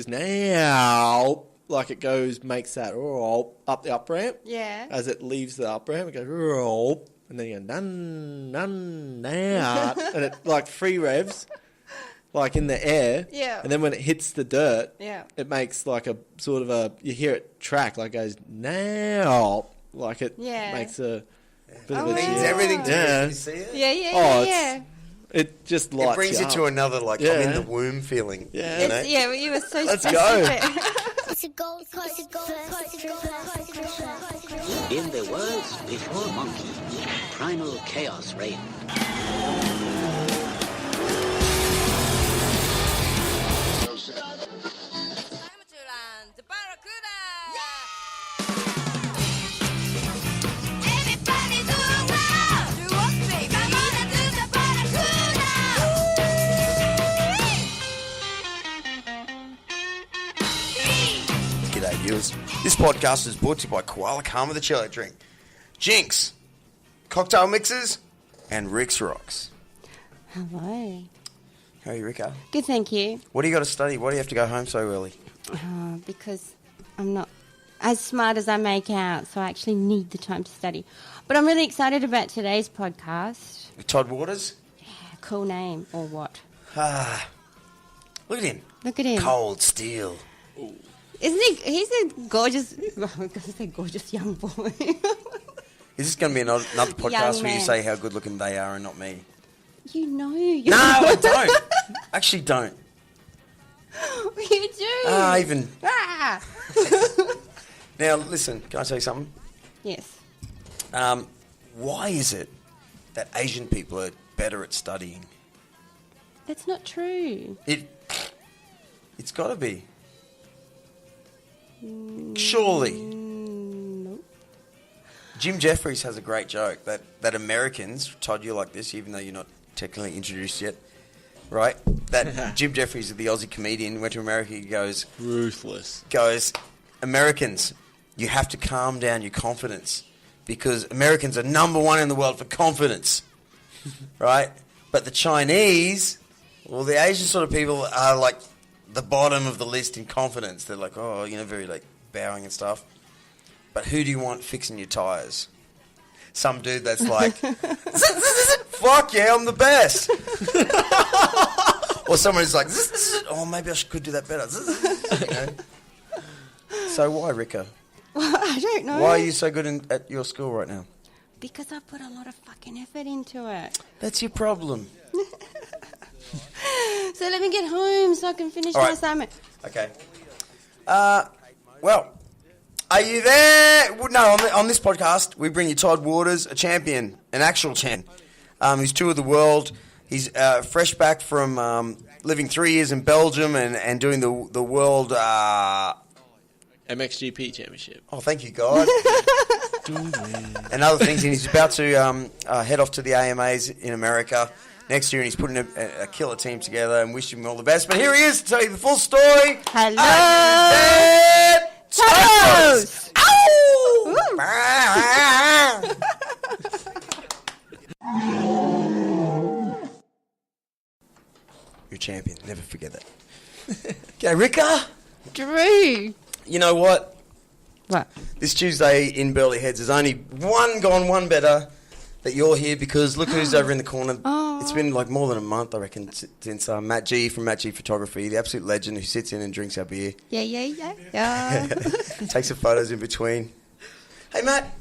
now, like it goes, makes that up the up ramp. Yeah. As it leaves the up ramp, it goes, and then you go, none, now. And it like free revs, like in the air. Yeah. And then when it hits the dirt, yeah, it makes like a sort of a, you hear it track, like it goes, now. Like it makes a bit of a means everything to you. You see it? Yeah. It just lights It brings you to another, like, I'm in the womb feeling. Yeah. You know? Yeah, you were so Let's specific. go. It's a gold In the worlds before Monkey, primal chaos reigned. G'day viewers. This podcast is brought to you by Koala Karma the Cello Drink, Jinx, Cocktail Mixers, and Rick's Rocks. Hello. How are you, Rika? Good, thank you. What do you got to study? Why do you have to go home so early? Because I'm not as smart as I make out, so I actually need the time to study. But I'm really excited about today's podcast. Todd Waters? Yeah, cool name, or what? Look at him. Look at him. Cold steel. Isn't he? He's a gorgeous, I was going to say gorgeous young boy. Is this going to be another podcast Young where you man. say how good looking they are and not me? You know. No, I don't. Actually don't. You do. Even. Ah. Now, listen, can I tell you something? Yes. Why is it that Asian people are better at studying? That's not true. It's got to be. Surely. Nope. Jim Jeffries has a great joke that Americans, Todd, you're like this, even though you're not technically introduced yet, right? That Jim Jeffries, the Aussie comedian, went to America, he goes... Ruthless. Americans, you have to calm down your confidence because Americans are number one in the world for confidence, right? But the Chinese, well, the Asian sort of people are like the bottom of the list in confidence. They're like, oh, very like bowing and stuff. But who do you want fixing your tyres? Some dude that's like, fuck yeah, I'm the best. Or someone who's like, oh, maybe I could do that better. So why, Rika? Well, I don't know. Why are you so good at your school right now? Because I put a lot of fucking effort into it. That's your problem. So let me get home so I can finish All my right. assignment. Okay. Well, are you there? Well, no, on this podcast, we bring you Todd Waters, a champion, an actual champion. He's toured the world. He's fresh back from living 3 years in Belgium and doing the world... MXGP Championship. Oh, thank you, God. And other things. And he's about to head off to the AMAs in America next year, and he's putting a killer team together and wish him all the best. But here he is to tell you the full story. Hello. Toes! You're a champion. Never forget that. Okay, Rika. Drew. You know what? What? This Tuesday in Burleigh Heads, there's only one gone, one better that you're here because look who's over in the corner. Oh. It's been like more than a month, I reckon, since MattG from MattG Photography, the absolute legend who sits in and drinks our beer. Yeah. Takes some photos in between. Hey, Matt,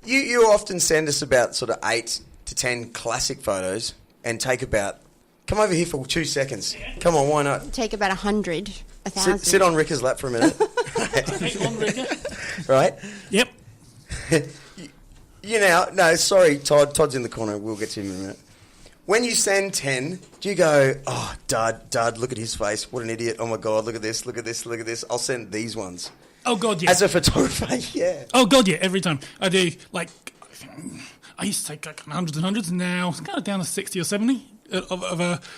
you often send us about sort of 8 to 10 classic photos and take about... Come over here for 2 seconds. Come on, why not? Take about 100, 1,000. Sit on Rika's lap for a minute. On Rika. Right? Yep. No, sorry, Todd. Todd's in the corner. We'll get to him in a minute. When you send 10, do you go, oh, Dud, look at his face. What an idiot. Oh, my God, look at this, look at this, look at this. I'll send these ones. Oh, God, yeah. As a photographer, yeah. Oh, God, yeah, every time. I do, like, I used to take like hundreds and hundreds, and now it's kind of down to 60 or 70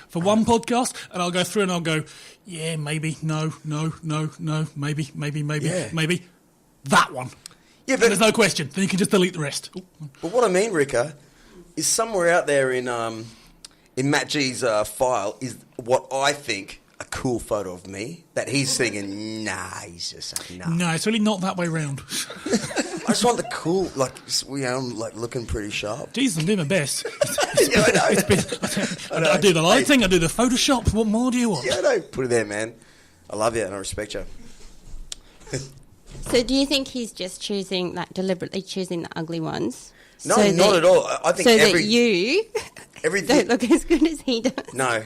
for one podcast, and I'll go through and I'll go, yeah, maybe, no, maybe, Yeah. maybe. That one. Yeah, And but there's no question. Then you can just delete the rest. But what I mean, Rika, is somewhere out there in MattG's file is what I think a cool photo of me that he's thinking, nah, he's just saying, nah. No, it's really not that way round. I just want the cool, like, I'm like looking pretty sharp. Jesus, I'm doing my best. Yeah, I know. I do the lighting, I do the Photoshop. What more do you want? Yeah, I know. Put it there, man. I love you and I respect you. So do you think he's just deliberately choosing the ugly ones? No, not at all. I think that you everything. don't look as good as he does. No.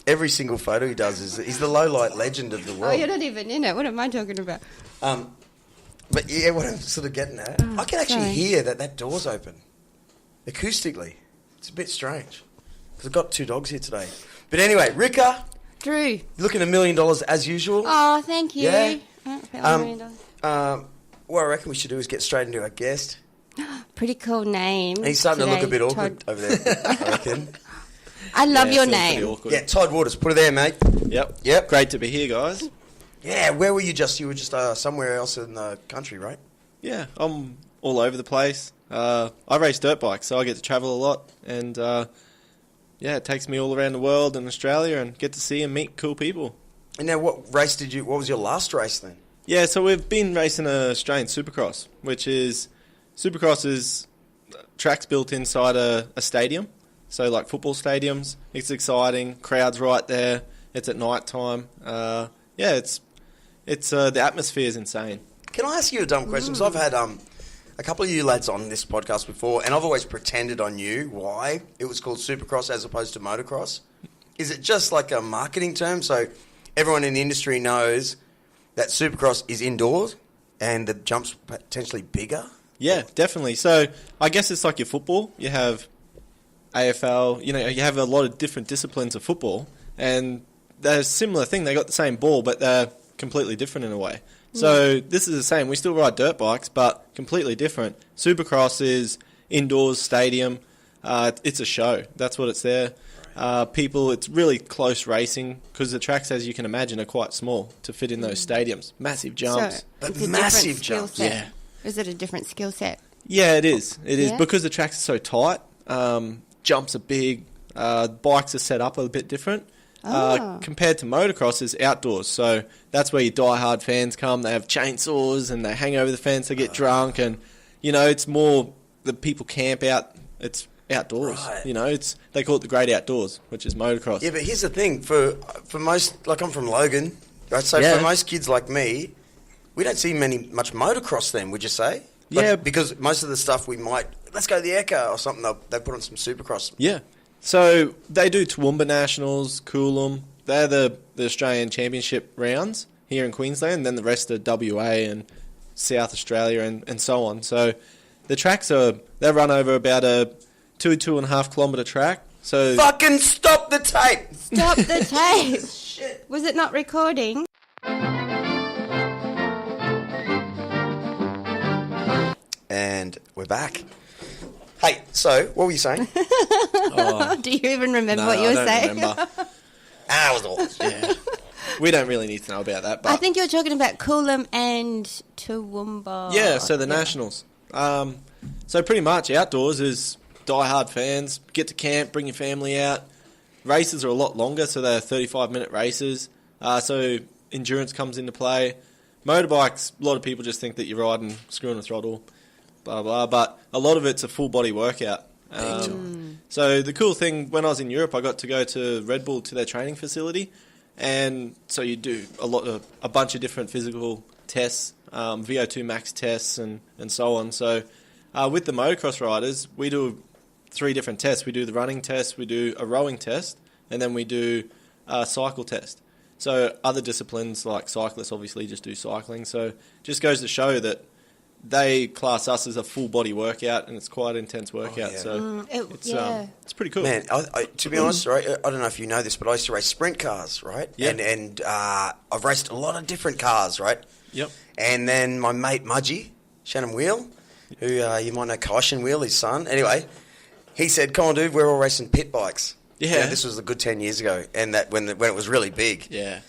Every single photo he does he's the low light legend of the world. Oh, you're not even in it. What am I talking about? But yeah, what I'm sort of getting at, I can actually hear that door's open. Acoustically. It's a bit strange. Because I've got 2 dogs here today. But anyway, Rika. Drew. You're looking $1 million as usual. Oh, thank you. Yeah. I don't feel $1 million. What I reckon we should do is get straight into our guest. Pretty cool name. He's starting to look a bit today, awkward Todd. over there, I reckon. I love your it feels pretty name. awkward. Yeah, Todd Waters. Put it there, mate. Yep. Great to be here, guys. Yeah, where were you just? You were just somewhere else in the country, right? Yeah, I'm all over the place. I race dirt bikes, so I get to travel a lot. And, it takes me all around the world and Australia and get to see and meet cool people. And now, what was your last race then? Yeah, so we've been racing Australian Supercross, which is... Supercross is tracks built inside a stadium. So like football stadiums, it's exciting. Crowds right there. It's at night time. It's the atmosphere is insane. Can I ask you a dumb question? So I've had a couple of you lads on this podcast before, and I've always pretended I knew why it was called Supercross as opposed to Motocross. Is it just like a marketing term? So everyone in the industry knows that Supercross is indoors and the jump's potentially bigger? Yeah, definitely. So I guess it's like your football. You have AFL, you have a lot of different disciplines of football, and they're a similar thing. They got the same ball, but they're completely different in a way. So this is the same. We still ride dirt bikes, but completely different. Supercross is indoors, stadium. It's a show. That's what it's there. It's really close racing because the tracks, as you can imagine, are quite small to fit in those stadiums. Massive jumps. So But it's a massive different skill jumps. set. Yeah. Is it a different skill set? Yeah, it is. It is Yeah? because the tracks are so tight. Jumps are big. Bikes are set up a bit different. Compared to motocross is outdoors. So that's where your die-hard fans come. They have chainsaws and they hang over the fence. They get drunk and, it's more the people camp out. It's outdoors. Right. They call it the great outdoors, which is motocross. Yeah, but here's the thing. For most, like I'm from Logan, right? So Yeah. for most kids like me, we don't see much motocross then, would you say? Yeah. Because most of the stuff let's go to the Echo or something, they put on some Supercross. Yeah. So they do Toowoomba Nationals, Coolum. They're the Australian Championship rounds here in Queensland, and then the rest are WA and South Australia and so on. So the tracks they run over about a 2.5 kilometre track. So Fucking stop the tape! Stop the tape. Shit. Was it not recording? And we're back. Hey, so what were you saying? Do you even remember what you were saying? Remember. I was all. Yeah. We don't really need to know about that. But I think you're talking about Coolum and Toowoomba. yeah, so the Nationals. So pretty much outdoors is die-hard fans, get to camp, bring your family out. Races are a lot longer, so they're 35-minute races. So endurance comes into play. Motorbikes, a lot of people just think that you're riding, screwing the throttle, blah, blah, but a lot of it's a full-body workout. So the cool thing, when I was in Europe, I got to go to Red Bull to their training facility, and so you do a bunch of different physical tests, VO2 max tests, and so on. So with the motocross riders, we do 3 different tests. We do the running test, we do a rowing test, and then we do a cycle test. So other disciplines like cyclists obviously just do cycling. So it just goes to show that they class us as a full body workout, and it's quite an intense workout. yeah. So yeah. it's pretty cool. Man, to be honest, right, I don't know if you know this, but I used to race sprint cars, right? Yeah. And I've raced a lot of different cars, right? Yep. And then my mate MattG, Shannon Wheel, who you might know, Kaishan Wheel, his son. Anyway, he said, "Come on, dude, we're all racing pit bikes." Yeah. This was a good 10 years ago, and that when it was really big. Yeah.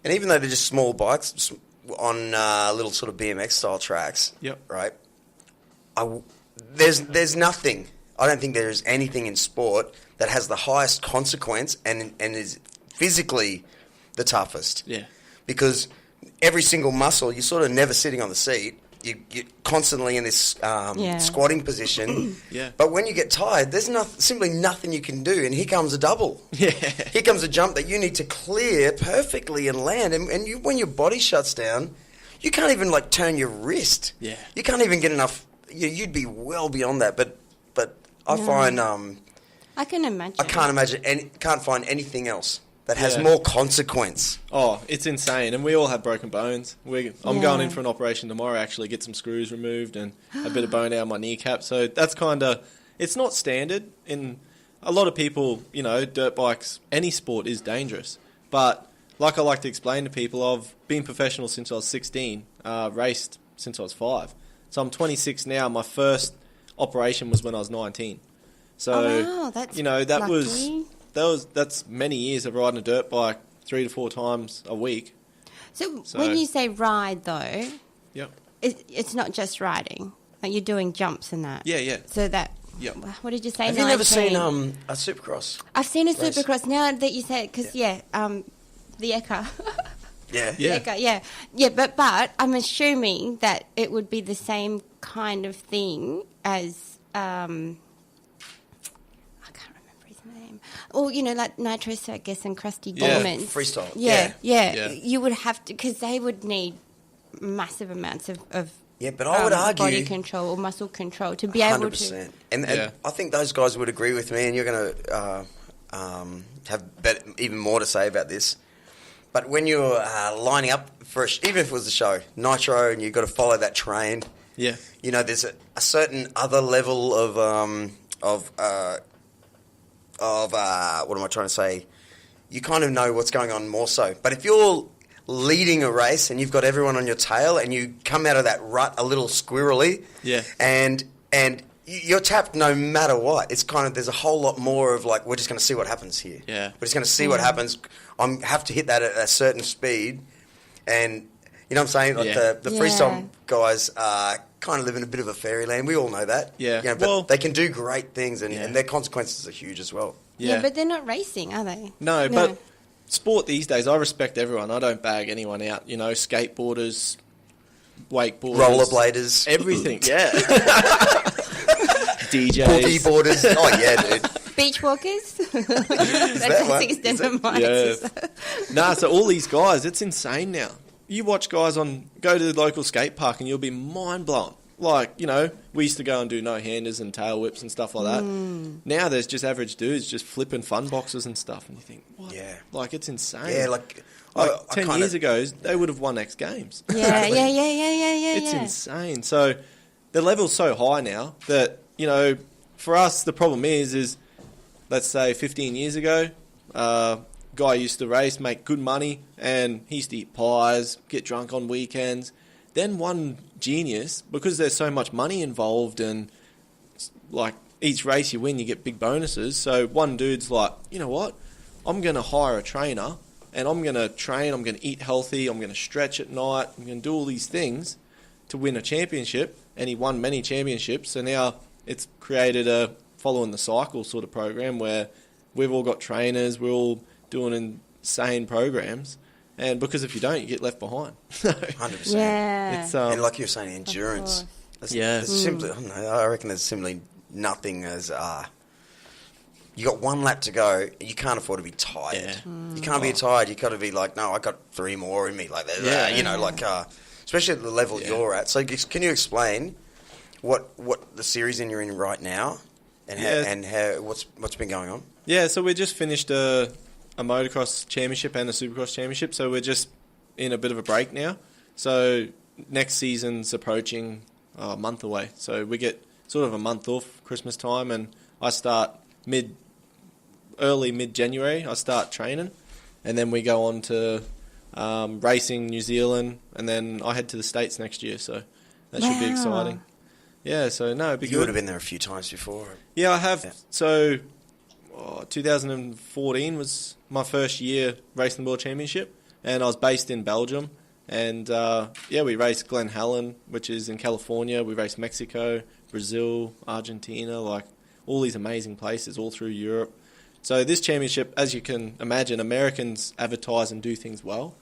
And even though they're just small bikes on little sort of BMX style tracks, Yep. right? There's nothing. I don't think there is anything in sport that has the highest consequence and is physically the toughest. Yeah. Because every single muscle, you're sort of never sitting on the seat. You're constantly in this squatting position. Yeah. But when you get tired, there's simply nothing you can do. And here comes a double. Yeah. Here comes a jump that you need to clear perfectly and land. And when your body shuts down, you can't even, like, turn your wrist. Yeah. You can't even get enough. You'd be well beyond that. But I find... I can imagine. I can't imagine can't find anything else that has more consequence. Oh, it's insane. And we all have broken bones. I'm going in for an operation tomorrow, actually, get some screws removed and a bit of bone out of my kneecap. So that's kind of, it's not standard. In a lot of people, you know, dirt bikes, any sport is dangerous. But like I like to explain to people, I've been professional since I was 16, raced since I was 5. So I'm 26 now. My first operation was when I was 19. So, that's you know, lucky. That's many years of riding a dirt bike 3 to 4 times a week. So when you say ride, though, Yep. it's not just riding. Like, you're doing jumps and that. Yeah. So that... Yep. What did you say? Have you never 19? seen a Supercross? I've seen a race? Supercross now that you say it, because, the Eka. Yeah. Yeah. Eka, yeah. But I'm assuming that it would be the same kind of thing as... Or, you know, like Nitro Circus and Krusty Diamonds. Freestyle. Yeah. Yeah. You would have to, because they would need massive amounts of Yeah, but I would argue... body control or muscle control to be able to... 100%. And I think those guys would agree with me, and you're going to have even more to say about this. But when you're lining up for, even if it was a show, Nitro, and you've got to follow that train, Yeah. you know, there's a certain other level of what am I trying to say? You kind of know what's going on more so. But if you're leading a race and you've got everyone on your tail and you come out of that rut a little squirrely, and you're tapped no matter what, it's kind of, there's a whole lot more of like, we're just going to see what happens here. Yeah. We're just going to see what happens. I have to hit that at a certain speed, and you know what I'm saying? Like the freestyle guys kind of live in a bit of a fairyland. We all know that. Yeah. You know, but they can do great things, and their consequences are huge as well. Yeah, but they're not racing, are they? No, but sport these days, I respect everyone. I don't bag anyone out. You know, skateboarders, wakeboarders. Rollerbladers. Everything, yeah. DJs. Boogie boarders. Oh, yeah, dude. Beach walkers? That's the extent of my exercise. Nah, so all these guys, it's insane now. You watch guys go to the local skate park and you'll be mind blown. Like, you know, we used to go and do no-handers and tail whips and stuff like that. Now there's just average dudes just flipping fun boxes and stuff, and you think, what? Yeah. Like, it's insane. Yeah, like 10 years ago, they would have won X Games. Yeah. It's insane. So the level's so high now that, you know, for us, the problem is let's say 15 years ago, guy used to race, make good money, and he used to eat pies, get drunk on weekends. Then one genius, because there's so much money involved, and like each race you win, you get big bonuses. So one dude's like, you know what? I'm going to hire a trainer, and I'm going to train, I'm going to eat healthy, I'm going to stretch at night, I'm going to do all these things to win a championship. And he won many championships. So now it's created a following the cycle sort of program where we've all got trainers, we're all doing insane programs. And because if you don't, you get left behind. 100%. Yeah. It's, And like you were saying, endurance. There's simply, I don't know, I reckon there's simply nothing as... you got one lap to go, you can't afford to be tired. You can't be tired, you got to be like, no, I got 3 more in me. Like that. You know, like... especially at the level you're at. So can you explain what the series you're in right now and how what's been going on? Yeah, so we just finished a Motocross Championship and a Supercross Championship, so we're just in a bit of a break now. So next season's approaching a month away. So we get sort of a month off Christmas time, and I start early mid-January. I start training, and then we go on to racing New Zealand, and then I head to the States next year, so that should be exciting. Yeah, so no, it'd be good. You would have been there a few times before. Yeah, I have. Yeah. So 2014 was my first year racing the World Championship, and I was based in Belgium. And we raced Glen Helen, which is in California. We raced Mexico, Brazil, Argentina, like all these amazing places all through Europe. So this championship, as you can imagine, Americans advertise and do things well.